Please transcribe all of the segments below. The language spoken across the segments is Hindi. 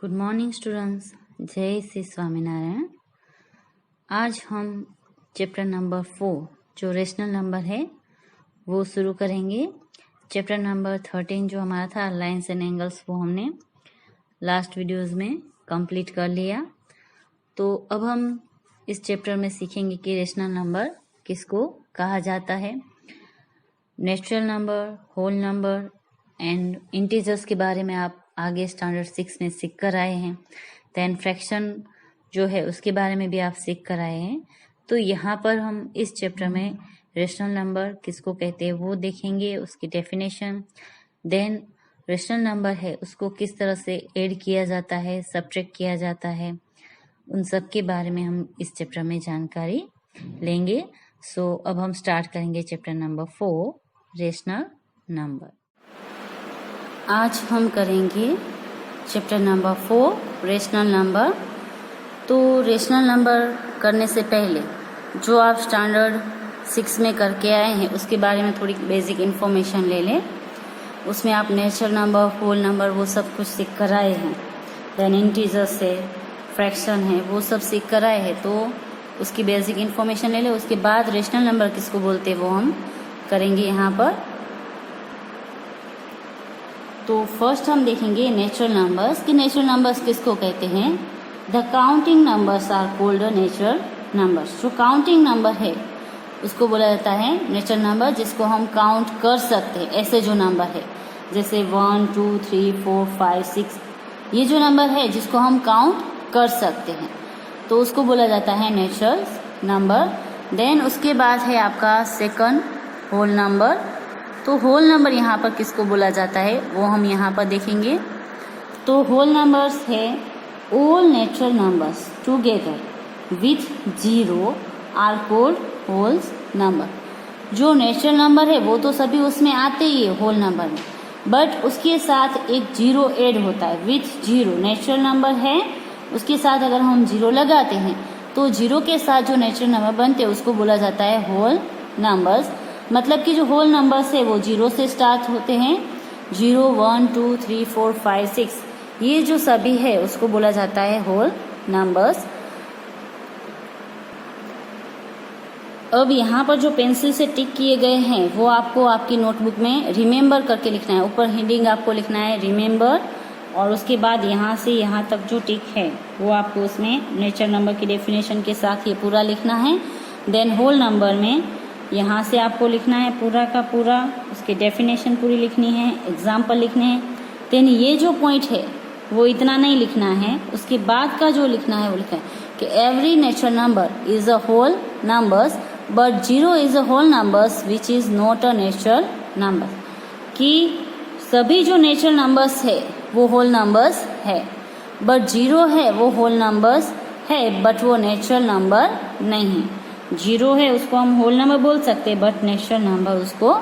गुड मॉर्निंग स्टूडेंट्स, जय श्री स्वामीनारायण। आज हम चैप्टर नंबर 4 जो रेशनल नंबर है वो शुरू करेंगे। चैप्टर नंबर 13 जो हमारा था लाइन्स एंड एंगल्स वो हमने लास्ट वीडियोस में कंप्लीट कर लिया। तो अब हम इस चैप्टर में सीखेंगे कि रेशनल नंबर किसको कहा जाता है। Natural number, whole number and integers के बारे में आप आगे स्टैंडर्ड 6 में सीख कर आए हैं। देन फ्रैक्शन जो है उसके बारे में भी आप सीख कर आए हैं। तो यहाँ पर हम इस चैप्टर में रेशनल नंबर किसको कहते हैं वो देखेंगे, उसकी डेफिनेशन। देन रेशनल नंबर है उसको किस तरह से ऐड किया जाता है, सब्ट्रैक्ट किया जाता है, उन सब के बारे में हम इस चैप्टर में जानकारी लेंगे। सो अब हम स्टार्ट करेंगे चैप्टर नंबर 4 रेशनल नंबर। आज हम करेंगे चैप्टर नंबर 4 रेशनल नंबर। तो रेशनल नंबर करने से पहले जो आप स्टैंडर्ड 6 में करके आए हैं उसके बारे में थोड़ी बेसिक इन्फॉर्मेशन ले लें। उसमें आप नेचुरल नंबर, होल नंबर वो सब कुछ सीख कर आए हैं। देन इंटीजर्स है, फ्रैक्शन है, वो सब सीख कर आए हैं। तो उसकी बेसिक इन्फॉर्मेशन ले लें। उसके बाद रेशनल नंबर किसको बोलते हैं वो हम करेंगे यहाँ पर। तो फर्स्ट हम देखेंगे नेचुरल नंबर्स कि नेचुरल नंबर्स किसको कहते हैं। The counting numbers are called natural numbers. जो काउंटिंग नंबर है उसको बोला जाता है नेचुरल नंबर, जिसको हम काउंट कर सकते हैं। ऐसे जो नंबर है जैसे 1, 2, 3, 4, 5, 6 ये जो नंबर है जिसको हम काउंट कर सकते हैं तो उसको बोला जाता है नेचुरल नंबर। देन उसके बाद है आपका सेकंड होल नंबर। तो होल नंबर यहाँ पर किसको बोला जाता है वो हम यहाँ पर देखेंगे। तो होल नंबर्स है all natural numbers together with zero are called wholes number. जो नेचुरल नंबर है वो तो सभी उसमें आते ही है होल नंबर में, बट उसके साथ एक जीरो ऐड होता है। विथ जीरो नेचुरल नंबर है, उसके साथ अगर हम जीरो लगाते हैं तो जीरो के साथ जो नेचुरल नंबर बनते हैं उसको बोला जाता है होल नंबर्स। मतलब कि जो होल नंबर्स है वो जीरो से स्टार्ट होते हैं। 0, 1, 2, 3, 4, 5, 6 ये जो सभी है उसको बोला जाता है होल नंबर्स। अब यहाँ पर जो पेंसिल से टिक किए गए हैं वो आपको आपकी नोटबुक में रिमेंबर करके लिखना है। ऊपर हेडिंग आपको लिखना है रिमेंबर, और उसके बाद यहाँ से यहाँ तक जो टिक है वो आपको उसमें नेचुरल नंबर की डेफिनेशन के साथ ये पूरा लिखना है। देन होल नंबर में यहाँ से आपको लिखना है पूरा का पूरा, उसकी डेफिनेशन पूरी लिखनी है, एग्जाम्पल लिखने हैं। देन ये जो पॉइंट है वो इतना नहीं लिखना है, उसके बाद का जो लिखना है वो लिखना है कि every natural number is a whole numbers but zero is a whole numbers which is not a natural number. कि सभी जो नेचुरल नंबर्स है वो होल नंबर्स है, बट जीरो है वो होल नंबर्स है बट वो नेचुरल नंबर नहीं है। जीरो है उसको हम होल नंबर बोल सकते हैं बट नेचुरल नंबर उसको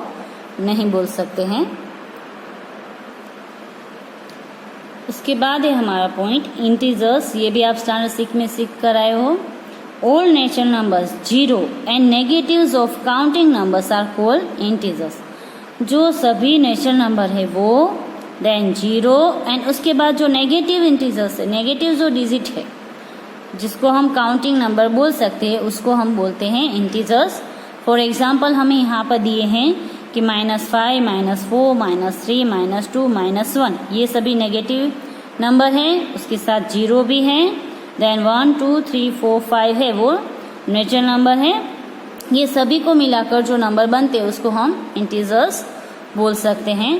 नहीं बोल सकते हैं। उसके बाद है हमारा पॉइंट इंटीजर्स। ये भी आप स्टैंडर्ड 6 में सीख कर आए हो। All natural numbers zero and negatives of counting numbers are called integers. जो सभी नेचुरल नंबर है वो देन जीरो एंड उसके बाद जो नेगेटिव इंटीजर्स है, नेगेटिव जो डिजिट है जिसको हम काउंटिंग नंबर बोल सकते हैं उसको हम बोलते हैं इंटीजर्स। फॉर एग्जाम्पल हमें यहाँ पर दिए हैं कि -5, -4, -3, -2, -1 ये सभी नेगेटिव नंबर हैं, उसके साथ जीरो भी है। देन 1, 2, 3, 4, 5 है वो नेचुरल नंबर है। ये सभी को मिलाकर जो नंबर बनते हैं उसको हम इंटीजर्स बोल सकते हैं।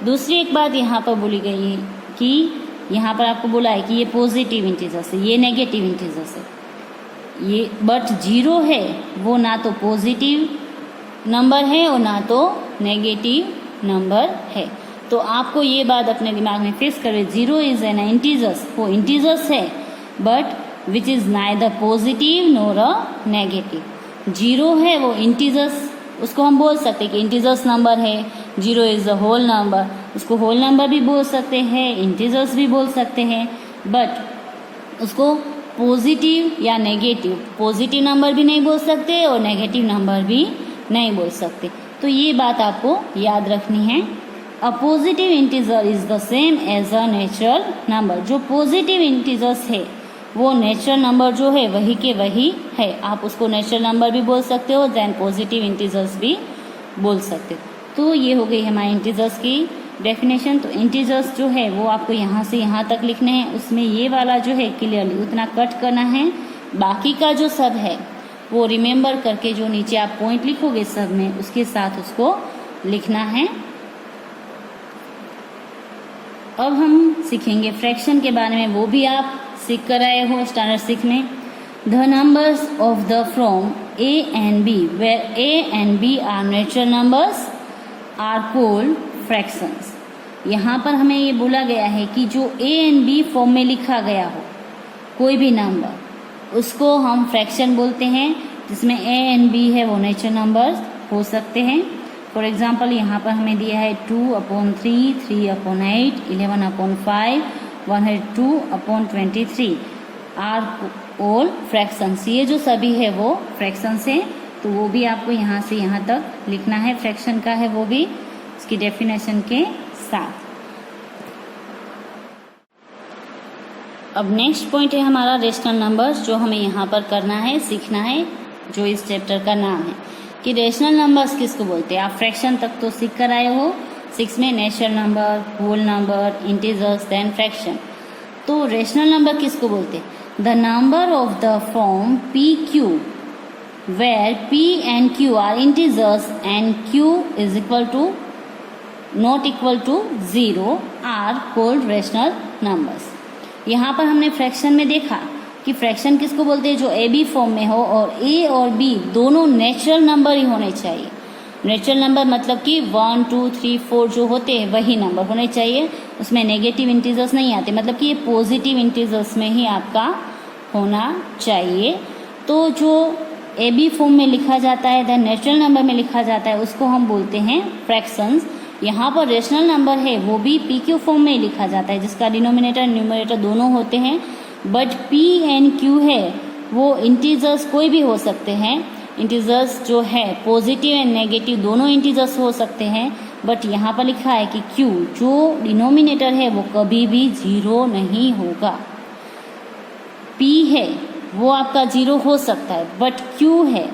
दूसरी एक बात यहाँ पर बोली गई है कि यहाँ पर आपको बोला है कि ये पॉजिटिव इंटीजर्स है, ये नेगेटिव इंटीजर्स है। ये बट जीरो है वो ना तो पॉजिटिव नंबर है और ना तो नेगेटिव नंबर है। तो आपको ये बात अपने दिमाग में फिक्स करें, जीरो इज एन इंटीजर्स, वो इंटीजर्स है but which is neither positive nor a negative. Zero है वो इंटीजर्स, उसको हम बोल सकते हैं कि इंटीजर्स नंबर है। Zero is a whole number, उसको होल नंबर भी बोल सकते हैं, इंटीजर्स भी बोल सकते हैं, बट उसको पॉजिटिव या नेगेटिव, पॉजिटिव नंबर भी नहीं बोल सकते और नेगेटिव नंबर भी नहीं बोल सकते। तो ये बात आपको याद रखनी है। A positive integer is the same as a natural number. जो पॉजिटिव इंटीजर्स है वो नेचुरल नंबर जो है वही के वही है। आप उसको नेचुरल नंबर भी बोल सकते हो, देन पॉजिटिव इंटीजर्स भी बोल सकते हो। तो ये हो गई हमारे इंटीजर्स की डेफिनेशन। तो इंटीजर्स जो है वो आपको यहाँ से यहाँ तक लिखने हैं। उसमें ये वाला जो है क्लियरली उतना कट करना है, बाकी का जो सब है वो रिमेम्बर करके जो नीचे आप पॉइंट लिखोगे सब में उसके साथ उसको लिखना है। अब हम सीखेंगे फ्रैक्शन के बारे में, वो भी आप सीख कर आए हो स्टैंडर्ड 6 में। The numbers of the from A and B where A and B are natural numbers are called fractions. यहाँ पर हमें ये बोला गया है कि जो ए एंड बी फॉर्म में लिखा गया हो कोई भी नंबर उसको हम फ्रैक्शन बोलते हैं। जिसमें ए एंड बी है वो नेचुरल नंबर्स हो सकते हैं। फॉर एग्जाम्पल यहाँ पर हमें दिया है 2/3, 3/8, 11/5, 102/23 आर ऑल फ्रैक्शंस। ये जो सभी है वो फ्रैक्शंस है। तो वो भी आपको यहाँ से यहाँ तक लिखना है, फ्रैक्शन का है वो भी इसकी डेफिनेशन के साथ। अब नेक्स्ट पॉइंट है हमारा रेशनल नंबर्स, जो हमें यहाँ पर करना है, सीखना है, जो इस चैप्टर का नाम है कि रेशनल नंबर्स किसको बोलते हैं। आप फ्रैक्शन तक तो सीख कर आए हो 6 में, natural number, whole number, integers, then fraction. तो रेशनल नंबर किसको बोलते हैं? The number of the form P Q where p and q are integers and q is equal to not equal to 0 are called rational numbers। यहाँ पर हमने फ्रैक्शन में देखा कि फ्रैक्शन किसको बोलते हैं? जो ए बी फॉर्म में हो और ए और बी दोनों नेचुरल नंबर ही होने चाहिए। नेचुरल नंबर मतलब कि 1, 2, 3, 4 जो होते हैं वही नंबर होने चाहिए, उसमें नेगेटिव इंटीजर्स नहीं आते, मतलब कि ये पॉजिटिव इंटीजर्स में ही आपका होना चाहिए। तो जो ए बी फॉर्म में लिखा जाता है, देन नेचुरल नंबर में लिखा जाता है, उसको हम बोलते हैं फ्रैक्शंस। यहाँ पर रेशनल नंबर है वो भी पी क्यू फॉर्म में लिखा जाता है, जिसका डिनोमिनेटर न्यूमरेटर दोनों होते हैं। बट पी एंड क्यू है वो इंटीजर्स कोई भी हो सकते हैं। इंटीजर्स जो है पॉजिटिव एंड नेगेटिव दोनों इंटीजर्स हो सकते हैं। बट यहाँ पर लिखा है कि क्यू जो डिनोमिनेटर है वो कभी भी 0 नहीं होगा। पी है वो आपका 0 हो सकता है, बट क्यू है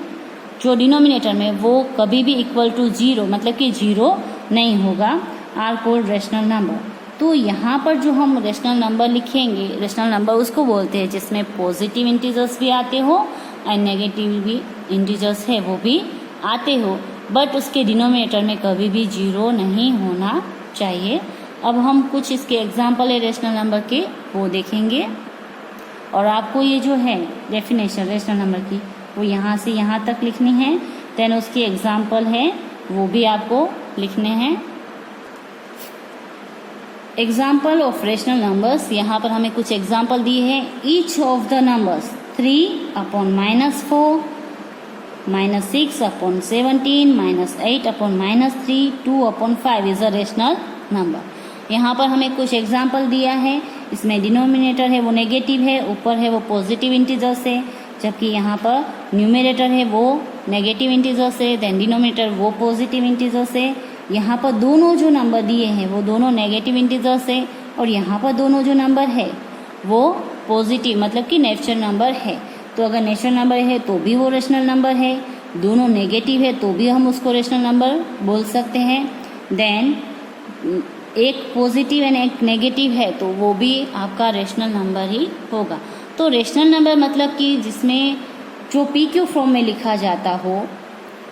जो डिनोमिनेटर में वो कभी भी इक्वल टू 0 मतलब कि 0 नहीं होगा। Are called rational number. तो यहाँ पर जो हम रेशनल नंबर लिखेंगे, रेशनल नंबर उसको बोलते हैं जिसमें पॉजिटिव इंटीजर्स भी आते हो और नेगेटिव भी इंटीजर्स है वो भी आते हो, बट उसके डिनोमिनेटर में कभी भी 0 नहीं होना चाहिए। अब हम कुछ इसके एग्जाम्पल है रेशनल नंबर के वो देखेंगे, और आपको ये जो है डेफिनेशन रेशनल नंबर की वो यहाँ से यहाँ तक लिखनी है। देन उसकी एग्जाम्पल है वो भी आपको लिखने हैं। एग्जाम्पल ऑफ रेशनल नंबर्स, यहाँ पर हमें कुछ एग्जाम्पल दिए हैं। Each of the numbers 3/-4, -6/17, -8/-3, 2/5 is a rational number. यहाँ पर हमें कुछ एग्जाम्पल दिया है। इसमें डिनोमिनेटर है वो नेगेटिव है, ऊपर है वो पॉजिटिव इंटीजर्स है, जबकि यहाँ पर न्यूमरेटर है वो नेगेटिव इंटीजर्स है, देन डिनोमिनेटर वो पॉजिटिव इंटीजर्स है। यहाँ पर दोनों जो नंबर दिए हैं वो दोनों नेगेटिव इंटीजर्स है, और यहाँ पर दोनों जो नंबर है वो पॉजिटिव मतलब कि नेचुरल नंबर है। तो अगर नेचुरल नंबर है तो भी वो रेशनल नंबर है, दोनों नेगेटिव है तो भी हम उसको रेशनल नंबर बोल सकते हैं। देन एक पॉजिटिव एंड एक नेगेटिव है तो वो भी आपका रेशनल नंबर ही होगा। तो रेशनल नंबर मतलब कि जिसमें जो पी क्यू फॉर्म में लिखा जाता हो,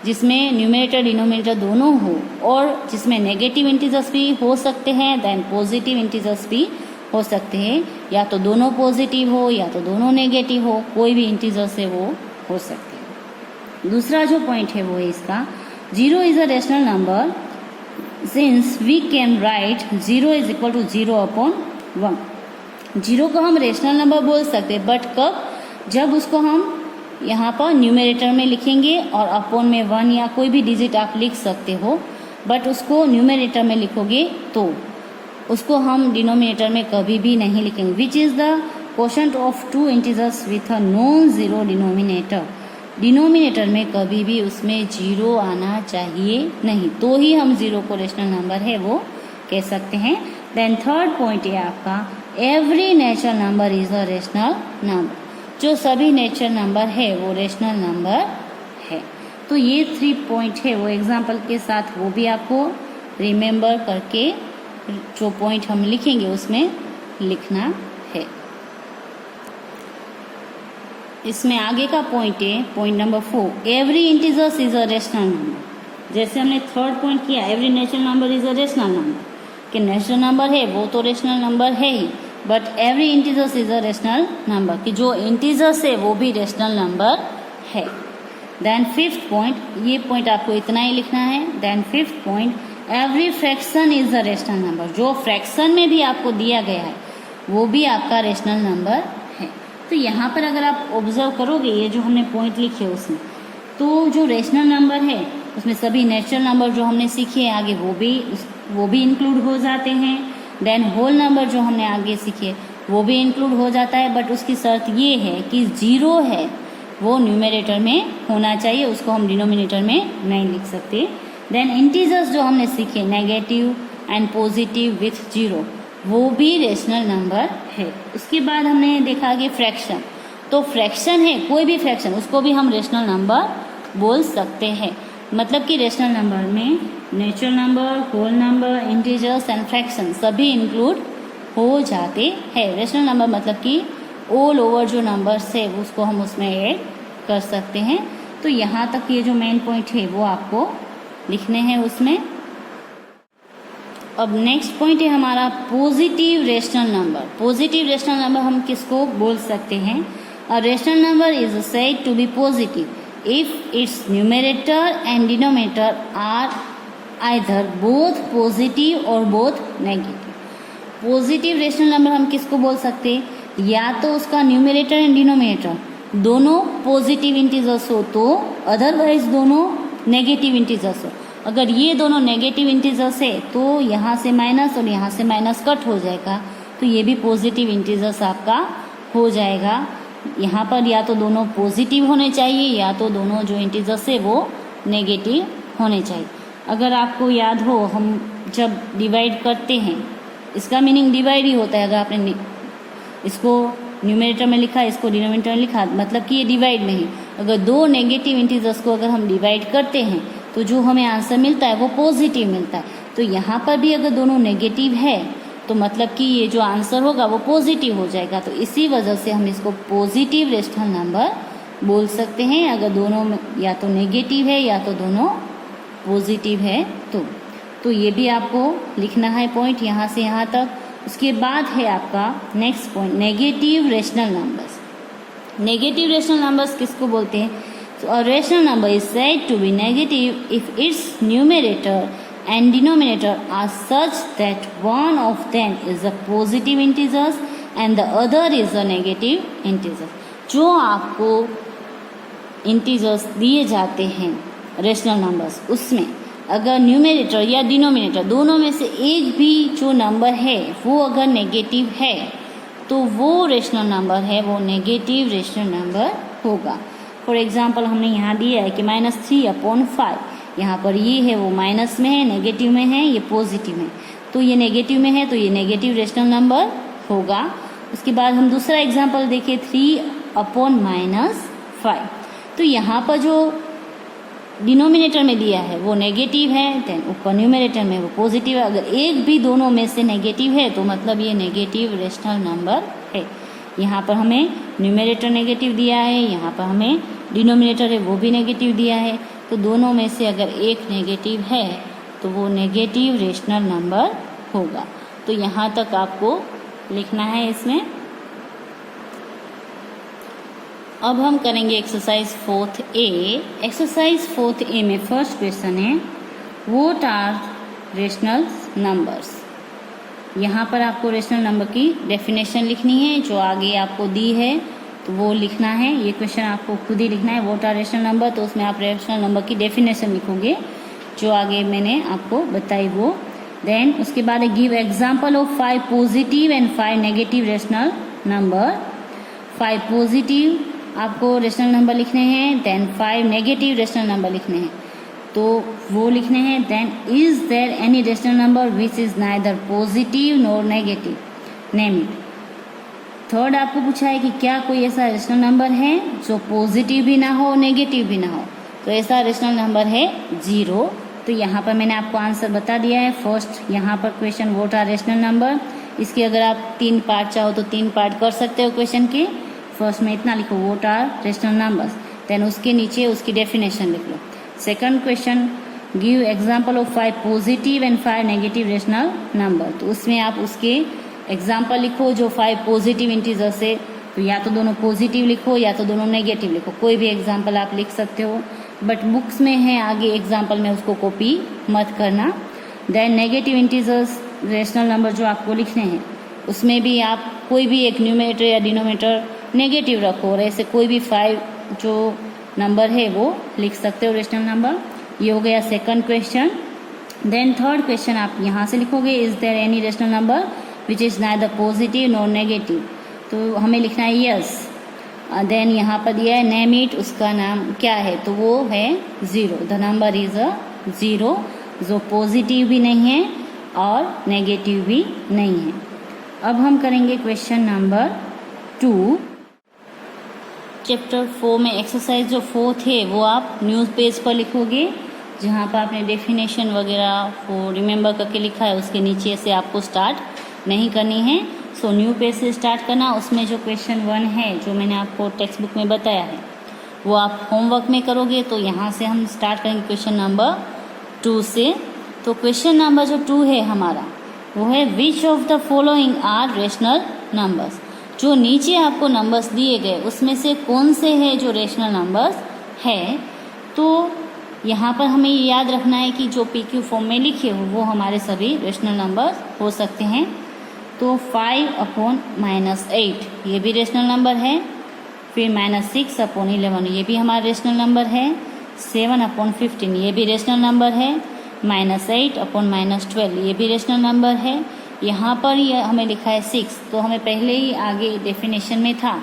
जिसमें न्यूमरेटर डिनोमिनेटर दोनों हो, और जिसमें नेगेटिव इंटीजर्स भी हो सकते हैं, देन पॉजिटिव इंटीजर्स भी हो सकते हैं, या तो दोनों पॉजिटिव हो या तो दोनों नेगेटिव हो, कोई भी इंटीजर से वो हो सकते हैं। दूसरा जो पॉइंट है वो है इसका 0 is a rational number since we can write 0 is equal to 0/1। 0 को हम रेशनल नंबर बोल सकते हैं, बट कब? जब उसको हम यहाँ पर न्यूमरेटर में लिखेंगे और अपॉन में 1 या कोई भी डिजिट आप लिख सकते हो, बट उसको न्यूमरेटर में लिखोगे तो उसको हम डिनोमिनेटर में कभी भी नहीं लिखेंगे। Which is the quotient of 2 integers with a non zero denominator. Denominator में कभी भी उसमें 0 आना चाहिए नहीं, तो ही हम 0 को रेशनल नंबर है वो कह सकते हैं। देन थर्ड पॉइंट है आपका every natural number is a rational number, जो सभी नेचुरल नंबर है वो रेशनल नंबर है। तो ये 3 पॉइंट है वो एग्जाम्पल के साथ वो भी आपको रिमेम्बर करके जो पॉइंट हम लिखेंगे उसमें लिखना है। इसमें आगे का पॉइंट है point number 4, every integers is a rational number. जैसे हमने थर्ड पॉइंट किया every natural number is a rational number, कि नेचुरल नंबर है वो तो रेशनल नंबर है ही, but every integers is a rational number, कि जो इंटीजर्स है वो भी रेशनल नंबर है। देन फिफ्थ पॉइंट, ये पॉइंट आपको इतना ही लिखना है। Then fifth point every fraction is a rational number, जो फ्रैक्शन में भी आपको दिया गया है वो भी आपका रेशनल नंबर है। तो यहाँ पर अगर आप ऑब्जर्व करोगे ये जो हमने पॉइंट लिखे उसमें, तो जो रेशनल नंबर है उसमें सभी नेचुरल नंबर जो हमने सीखे हैं आगे वो भी इंक्लूड हो जाते हैं। देन होल नंबर जो हमने आगे सीखे वो भी इंक्लूड हो जाता है, बट उसकी शर्त ये है कि 0 है वो न्यूमरेटर में होना चाहिए, उसको हम डिनोमिनेटर में नहीं लिख सकते। देन इंटीजर्स जो हमने सीखे नेगेटिव एंड पॉजिटिव विथ 0 वो भी रेशनल नंबर है। उसके बाद हमने देखा कि फ्रैक्शन, तो फ्रैक्शन है कोई भी फ्रैक्शन उसको भी हम रेशनल नंबर बोल सकते हैं। मतलब कि रेशनल नंबर में natural number, whole number, integers and fraction सभी इंक्लूड हो जाते हैं। रेशनल नंबर मतलब कि ऑल ओवर जो नंबर्स है उसको हम उसमें ऐड कर सकते हैं। तो यहाँ तक ये जो मेन पॉइंट है वो आपको लिखने हैं उसमें। अब नेक्स्ट पॉइंट है हमारा positive rational number. Positive rational number हम किसको बोल सकते हैं? A rational number is said to be positive if its numerator and denominator are either both positive or both negative. Positive rational number हम किसको बोल सकते हैं? या तो उसका न्यूमरेटर एंड डिनोमिनेटर दोनों पॉजिटिव इंटीजर्स हो तो, अदरवाइज दोनों नेगेटिव इंटीजर्स हो। अगर ये दोनों नेगेटिव इंटीजर्स है तो यहाँ से माइनस और यहाँ से माइनस कट हो जाएगा, तो ये भी पॉजिटिव इंटीजर्स आपका हो जाएगा। यहाँ पर या तो दोनों पॉजिटिव होने चाहिए या तो दोनों जो इंटीजर्स है वो नेगेटिव होने चाहिए। अगर आपको याद हो हम जब डिवाइड करते हैं इसका मीनिंग डिवाइड ही होता है। अगर आपने इसको न्यूमरेटर में लिखा, इसको डिनोमिनेटर में लिखा, मतलब कि ये डिवाइड नहीं। अगर दो नेगेटिव इंटीजर्स को अगर हम डिवाइड करते हैं तो जो हमें आंसर मिलता है वो पॉजिटिव मिलता है। तो यहाँ पर भी अगर दोनों नेगेटिव है तो मतलब कि ये जो आंसर होगा वो पॉजिटिव हो जाएगा। तो इसी वजह से हम इसको पॉजिटिव रेशनल नंबर बोल सकते हैं, अगर दोनों में या तो नेगेटिव है या तो दोनों पॉजिटिव है तो ये भी आपको लिखना है पॉइंट यहाँ से यहाँ तक। उसके बाद है आपका next point negative rational numbers. Negative rational numbers किसको बोलते हैं? So a rational number is said to be negative if its numerator and denominator are such that one of them is a positive integer and the other is a negative integer। जो आपको इंटीजर्स दिए जाते हैं रेशनल नंबर्स, उसमें अगर न्यूमरेटर या डिनोमिनेटर दोनों में से एक भी जो नंबर है वो अगर नेगेटिव है तो वो रेशनल नंबर है वो नेगेटिव रेशनल नंबर होगा। फॉर एग्जाम्पल हमने यहाँ दिया है कि -3/5, यहाँ पर ये है वो माइनस में है, नेगेटिव में है, ये पॉजिटिव है, तो ये नेगेटिव में है तो ये नेगेटिव रेशनल नंबर होगा। उसके बाद हम दूसरा एग्जाम्पल देखें 3/-5, तो यहाँ पर जो डिनोमिनेटर में दिया है वो नेगेटिव है, देन ऊपर न्यूमरेटर में वो पॉजिटिव है। अगर एक भी दोनों में से नेगेटिव है तो मतलब ये नेगेटिव रेशनल नंबर है। यहाँ पर हमें न्यूमरेटर नेगेटिव दिया है, यहाँ पर हमें डिनोमिनेटर है वो भी नेगेटिव दिया है, तो दोनों में से अगर एक नेगेटिव है तो वो नेगेटिव रेशनल नंबर होगा। तो यहाँ तक आपको लिखना है इसमें। अब हम करेंगे exercise 4th A। Exercise 4th A में फर्स्ट क्वेश्चन है व्हाट आर रेशनल नंबर्स। यहाँ पर आपको रेशनल नंबर की डेफिनेशन लिखनी है, जो आगे आपको दी है तो वो लिखना है। ये क्वेश्चन आपको खुद ही लिखना है व्हाट आर रेशनल नंबर, तो उसमें आप रेशनल नंबर की डेफिनेशन लिखोगे जो आगे मैंने आपको बताई वो। देन उसके बाद give example of 5 positive and 5 negative rational number. 5 positive आपको रेशनल नंबर लिखने हैं, देन 5 नेगेटिव रेशनल नंबर लिखने हैं। तो वो लिखने हैं। Then is there any rational number which is neither positive nor negative, name it. Third आपको पूछा है कि क्या कोई ऐसा रेशनल नंबर है जो पॉजिटिव भी ना हो नेगेटिव भी ना हो, तो ऐसा रेशनल नंबर है 0। तो यहाँ पर मैंने आपको आंसर बता दिया है। फर्स्ट यहाँ पर question what are rational number, इसके अगर आप 3 पार्ट चाहो तो 3 पार्ट कर सकते हो क्वेश्चन के। फर्स्ट में इतना लिखो what are rational numbers, then उसके नीचे उसकी डेफिनेशन लिख लो। Second question give example of 5 positive and 5 negative rational number, तो उसमें आप उसके एग्जाम्पल लिखो जो 5 पॉजिटिव इंटीजर्स है, तो या तो दोनों पॉजिटिव लिखो या तो दोनों नेगेटिव लिखो, कोई भी एग्जाम्पल आप लिख सकते हो, बट बुक्स में है आगे एग्जाम्पल में उसको कॉपी मत करना। Then negative integers rational number जो आपको लिखने हैं उसमें भी आप कोई भी एक न्यूमरेटर या डिनोमिनेटर नेगेटिव रखो, और ऐसे कोई भी 5 जो नंबर है वो लिख सकते हो रेशनल नंबर। ये हो गया second question. Then third question आप यहाँ से लिखोगे is there any rational number which is neither positive nor negative, तो हमें लिखना है यस। देन यहाँ पर दिया है नेम इट, उसका नाम क्या है, तो वो है 0। द नंबर इज अ 0, जो पॉजिटिव भी नहीं है और नेगेटिव भी नहीं है। अब हम करेंगे क्वेश्चन नंबर 2। चैप्टर 4 में एक्सरसाइज जो 4th है वो आप न्यूज़ पेज पर लिखोगे, जहाँ पर आपने डेफिनेशन वगैरह वो रिमेंबर करके लिखा है उसके नीचे से आपको स्टार्ट नहीं करनी है। सो न्यू पेज से स्टार्ट करना। उसमें जो क्वेश्चन 1 है जो मैंने आपको टेक्स्ट बुक में बताया है वो आप होमवर्क में करोगे। तो यहाँ से हम स्टार्ट करेंगे क्वेश्चन नंबर 2 से। तो क्वेश्चन नंबर जो 2 है हमारा वो है which of the following are rational numbers, जो नीचे आपको नंबर्स दिए गए उसमें से कौन से हैं जो रेशनल नंबर्स है। तो यहाँ पर हमें याद रखना है कि जो PQ फॉर्म में लिखे हो वो हमारे सभी रेशनल नंबर्स हो सकते हैं। तो 5/-8 ये भी रेशनल नंबर है, फिर -6/11 ये भी हमारा रेशनल नंबर है, 7/15 ये भी रेशनल नंबर है, -8/-12 ये भी रेशनल नंबर है। यहाँ पर ये हमें लिखा है 6, तो हमें पहले ही आगे डेफिनेशन में था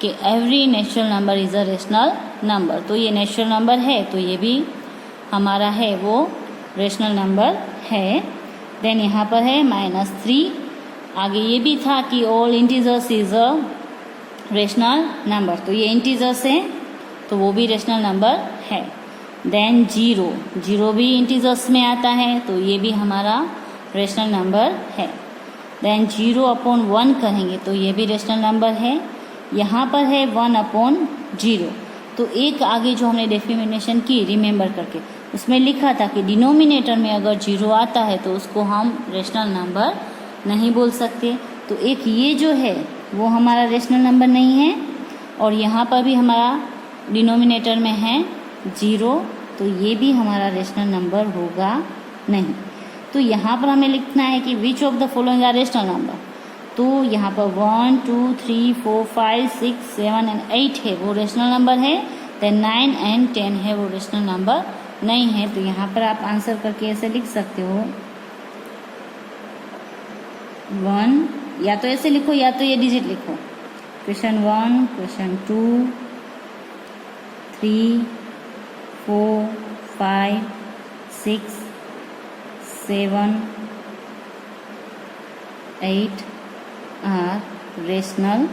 कि every natural number is a rational number, तो ये नेचुरल नंबर है तो ये भी हमारा है वो रेशनल नंबर है। देन यहाँ पर है -3, आगे ये भी था कि all integers is a rational number, तो ये इंटीजर्स है तो वो भी रेशनल नंबर है। देन 0 भी इंटीजर्स में आता है तो ये भी हमारा रेशनल नंबर है। देन 0/1 कहेंगे तो ये भी रेशनल नंबर है। यहाँ पर है 1/0, तो एक आगे जो हमने डेफिनेशन की रिमेंबर करके उसमें लिखा था कि डिनोमिनेटर में अगर 0 आता है तो उसको हम रेशनल नंबर नहीं बोल सकते। तो एक ये जो है वो हमारा रेशनल नंबर नहीं है, और यहाँ पर भी हमारा डिनोमिनेटर में है 0, तो ये भी हमारा रेशनल नंबर होगा नहीं। तो यहाँ पर हमें लिखना है कि which of the following are rational number, तो यहाँ पर 1 2 3 4 5 6 7 एंड 8 है वो रेशनल नंबर है। देन 9 एंड 10 है वो रेशनल नंबर नहीं है। तो यहाँ पर आप आंसर करके ऐसे लिख सकते हो 1, या तो ऐसे लिखो या तो ये डिजिट लिखो, question 1, question 2, 3, 4, 5, 6, 7, 8 are rational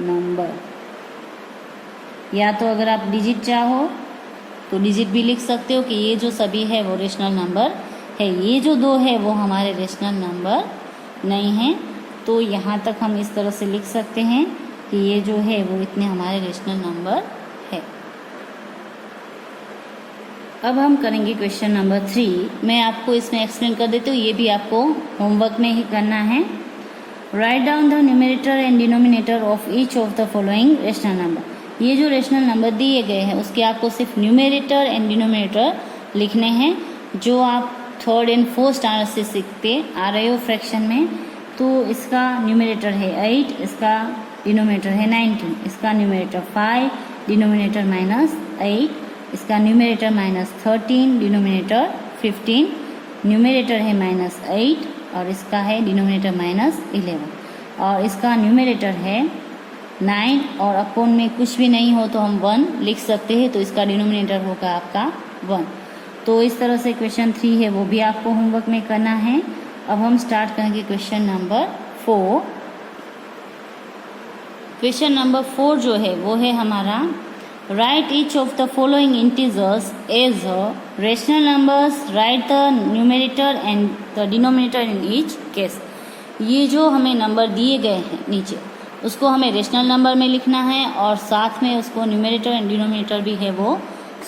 number. या तो अगर आप डिजिट चाहो तो डिजिट भी लिख सकते हो कि ये जो सभी है वो रेशनल नंबर है, ये जो 2 है वो हमारे रेशनल नंबर नहीं है। तो यहाँ तक हम इस तरह से लिख सकते हैं कि ये जो है वो इतने हमारे रेशनल नंबर है। अब हम करेंगे क्वेश्चन नंबर 3। मैं आपको इसमें एक्सप्लेन कर देती हूँ, ये भी आपको होमवर्क में ही करना है। Write down the numerator and denominator of each of the following rational number. ये जो रेशनल नंबर दिए गए हैं उसके आपको सिर्फ न्यूमरेटर एंड डिनोमिनेटर लिखने हैं, जो आप 3rd एंड 4th स्टैंडर्ड से सीखते आ रहे हो फ्रैक्शन में। तो इसका न्यूमरेटर है 8, इसका डिनोमिनेटर है 19, इसका न्यूमरेटर 5, डिनोमिनेटर -8, इसका न्यूमरेटर -13, डिनोमिनेटर 15, न्यूमरेटर है -8 और इसका है डिनोमिनेटर -11, और इसका न्यूमरेटर है 9 और अपॉन में कुछ भी नहीं हो तो हम 1 लिख सकते हैं, तो इसका डिनोमिनेटर होगा आपका 1। तो इस तरह से क्वेश्चन 3 है वो भी आपको होमवर्क में करना है। अब हम स्टार्ट करेंगे क्वेश्चन नंबर 4। क्वेश्चन नंबर 4 जो है वो है हमारा write each of the following integers as rational numbers, write the numerator and the denominator in each case. ये जो हमें नंबर दिए गए हैं नीचे, उसको हमें रेशनल नंबर में लिखना है और साथ में उसको न्यूमरेटर एंड डिनोमिनेटर भी है वो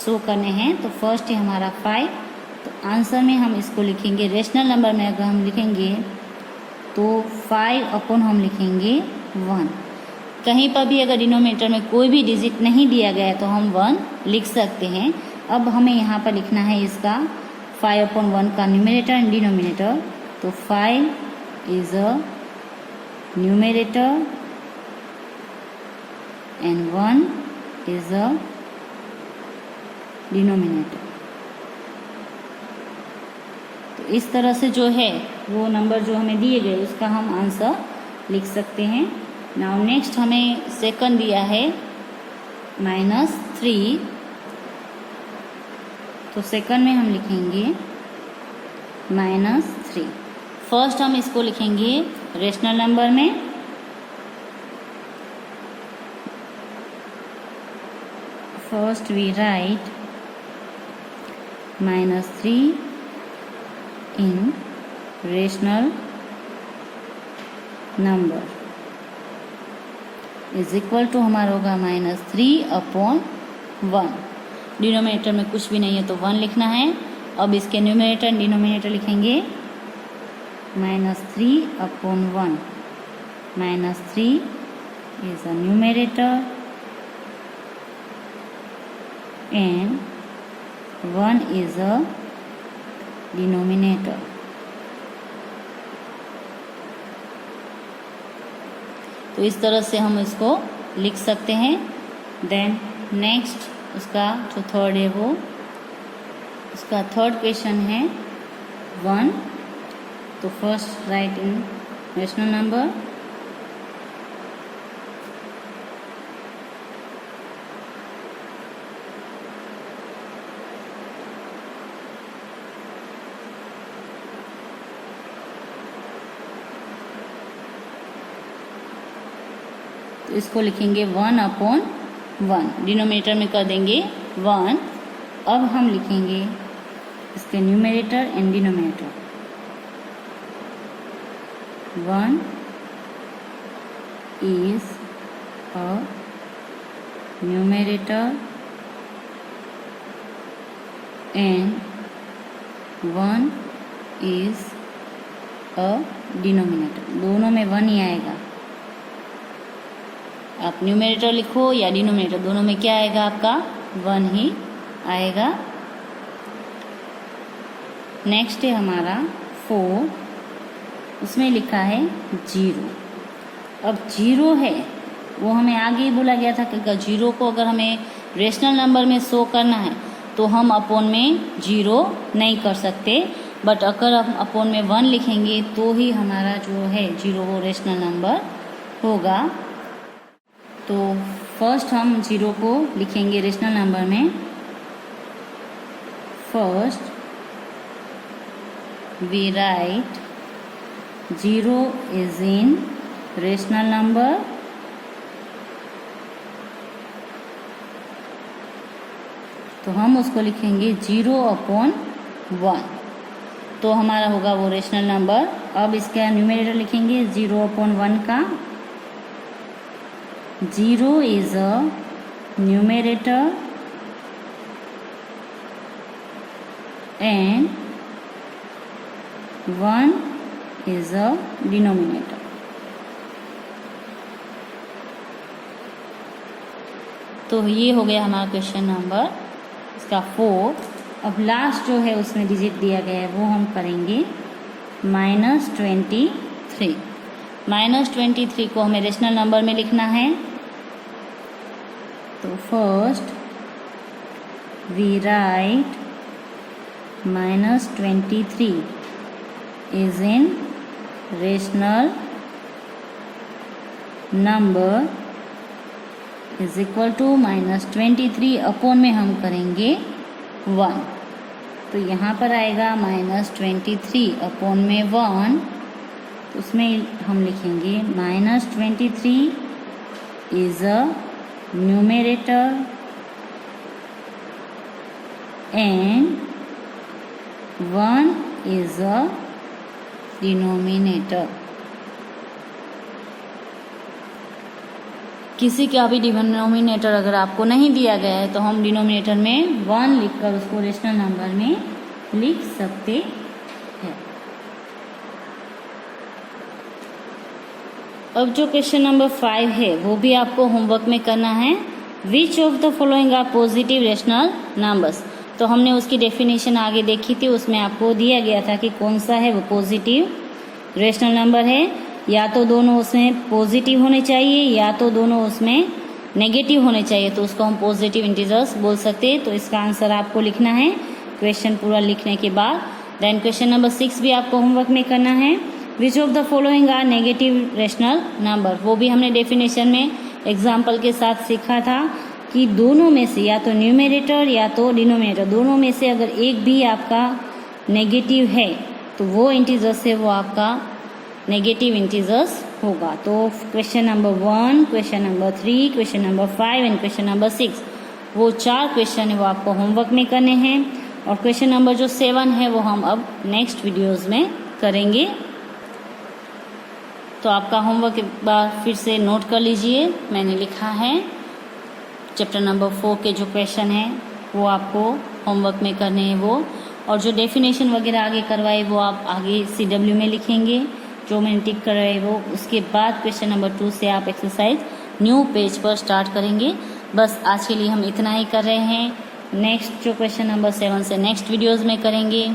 शो करने हैं। तो फर्स्ट है हमारा 5, तो आंसर में हम इसको लिखेंगे रेशनल नंबर में अगर हम लिखेंगे तो 5 अपॉन हम लिखेंगे 1। कहीं पर भी अगर डिनोमिनेटर में कोई भी डिजिट नहीं दिया गया है तो हम 1 लिख सकते हैं। अब हमें यहाँ पर लिखना है इसका 5 अपॉन 1 का न्यूमरेटर एंड डिनोमिनेटर। तो 5 is a numerator and 1 is a denominator. तो इस तरह से जो है वो नंबर जो हमें दिए गए उसका हम आंसर लिख सकते हैं। नाउ नेक्स्ट हमें सेकंड दिया है -3, तो सेकंड में हम लिखेंगे -3। फर्स्ट हम इसको लिखेंगे रेशनल नंबर में, first we write -3 in rational number is equal to हमारा होगा -3 अपॉन 1। डिनोमिनेटर में कुछ भी नहीं है तो 1 लिखना है। अब इसके न्यूमरेटर एंड डिनोमिनेटर लिखेंगे -3 upon 1। -3 is a numerator and 1 is a denominator। तो इस तरह से हम इसको लिख सकते हैं। देन नेक्स्ट उसका जो थर्ड है वो उसका थर्ड क्वेश्चन है 1। तो फर्स्ट राइट इन रेशनल नंबर, तो इसको लिखेंगे 1 अपॉन 1, डिनोमिनेटर में कर देंगे 1। अब हम लिखेंगे इसके numerator and denominator. 1 is a numerator and 1 is a denominator। दोनों में 1 ही आएगा। आप न्यूमरेटर लिखो या डिनोमिनेटर, दोनों में क्या आएगा आपका 1 ही आएगा। नेक्स्ट है हमारा 4, उसमें लिखा है 0। अब 0 है वो हमें आगे ही बोला गया था कि 0 को अगर हमें रेशनल नंबर में शो करना है तो हम अपॉन में 0 नहीं कर सकते, बट अगर हम अपॉन में 1 लिखेंगे तो ही हमारा जो है 0 वो रेशनल नंबर होगा। तो फर्स्ट हम 0 को लिखेंगे रेशनल नंबर में। First we write 0 is in rational number, तो हम उसको लिखेंगे 0 अपॉन 1, तो हमारा होगा वो रेशनल नंबर। अब इसका न्यूमरेटर लिखेंगे 0 अपॉन 1 का। 0 is a numerator and 1 is a denominator। तो ये हो गया हमारा क्वेश्चन नंबर इसका 4। अब लास्ट जो है उसमें डिजिट दिया गया है वो हम करेंगे -23। -23 को हमें रेशनल नंबर में लिखना है। तो first we write -23 is in rational number is equal to -23 upon में हम करेंगे 1। तो यहाँ पर आएगा -23 अपॉन में 1, उसमें हम लिखेंगे -23 is a numerator and 1 is a denominator. किसी का भी डिनोमिनेटर अगर आपको नहीं दिया गया है तो हम डिनोमिनेटर में 1 लिखकर उसको रेशनल नंबर में लिख सकते हैं। अब जो क्वेश्चन नंबर 5 है वो भी आपको होमवर्क में करना है। Which of the following are positive rational numbers. तो हमने उसकी डेफिनेशन आगे देखी थी, उसमें आपको दिया गया था कि कौन सा है वो पॉजिटिव रेशनल नंबर है। या तो दोनों उसमें पॉजिटिव होने चाहिए या तो दोनों उसमें नेगेटिव होने चाहिए, तो उसको हम पॉजिटिव इंटीजर्स बोल सकते हैं। तो इसका आंसर आपको लिखना है क्वेश्चन पूरा लिखने के बाद। देन क्वेश्चन नंबर 6 भी आपको होमवर्क में करना है। Which of the following are negative rational number, वो भी हमने डेफिनेशन में एग्जाम्पल के साथ सीखा था कि दोनों में से या तो न्यूमरेटर या तो डिनोमिनेटर, दोनों में से अगर एक भी आपका नेगेटिव है तो वो इंटीजर्स है वो आपका नेगेटिव इंटीजर्स होगा। तो question number 1, question number 3, question number 5 and question number 6, वो 4 क्वेश्चन है वो आपको होमवर्क में करने हैं। और क्वेश्चन नंबर जो 7 है वो हम अब नेक्स्ट वीडियोज़ में करेंगे। तो आपका होमवर्क एक बार फिर से नोट कर लीजिए, मैंने लिखा है चैप्टर नंबर 4 के जो क्वेश्चन हैं वो आपको होमवर्क में करने हैं वो, और जो डेफिनेशन वगैरह आगे करवाए वो आप आगे CW में लिखेंगे, जो मैंने टिक करवाए वो। उसके बाद क्वेश्चन नंबर 2 से आप एक्सरसाइज न्यू पेज पर स्टार्ट करेंगे। बस आज के लिए हम इतना ही कर रहे हैं। नेक्स्ट जो क्वेश्चन नंबर 7 से नेक्स्ट वीडियोज़ में करेंगे।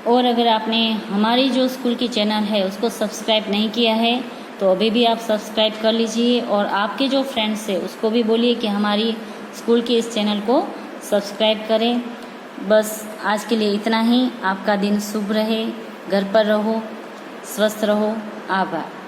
और अगर आपने हमारी जो स्कूल की चैनल है उसको सब्सक्राइब नहीं किया है तो अभी भी आप सब्सक्राइब कर लीजिए, और आपके जो फ्रेंड्स है उसको भी बोलिए कि हमारी स्कूल के इस चैनल को सब्सक्राइब करें। बस आज के लिए इतना ही। आपका दिन शुभ रहे, घर पर रहो, स्वस्थ रहो। आभार।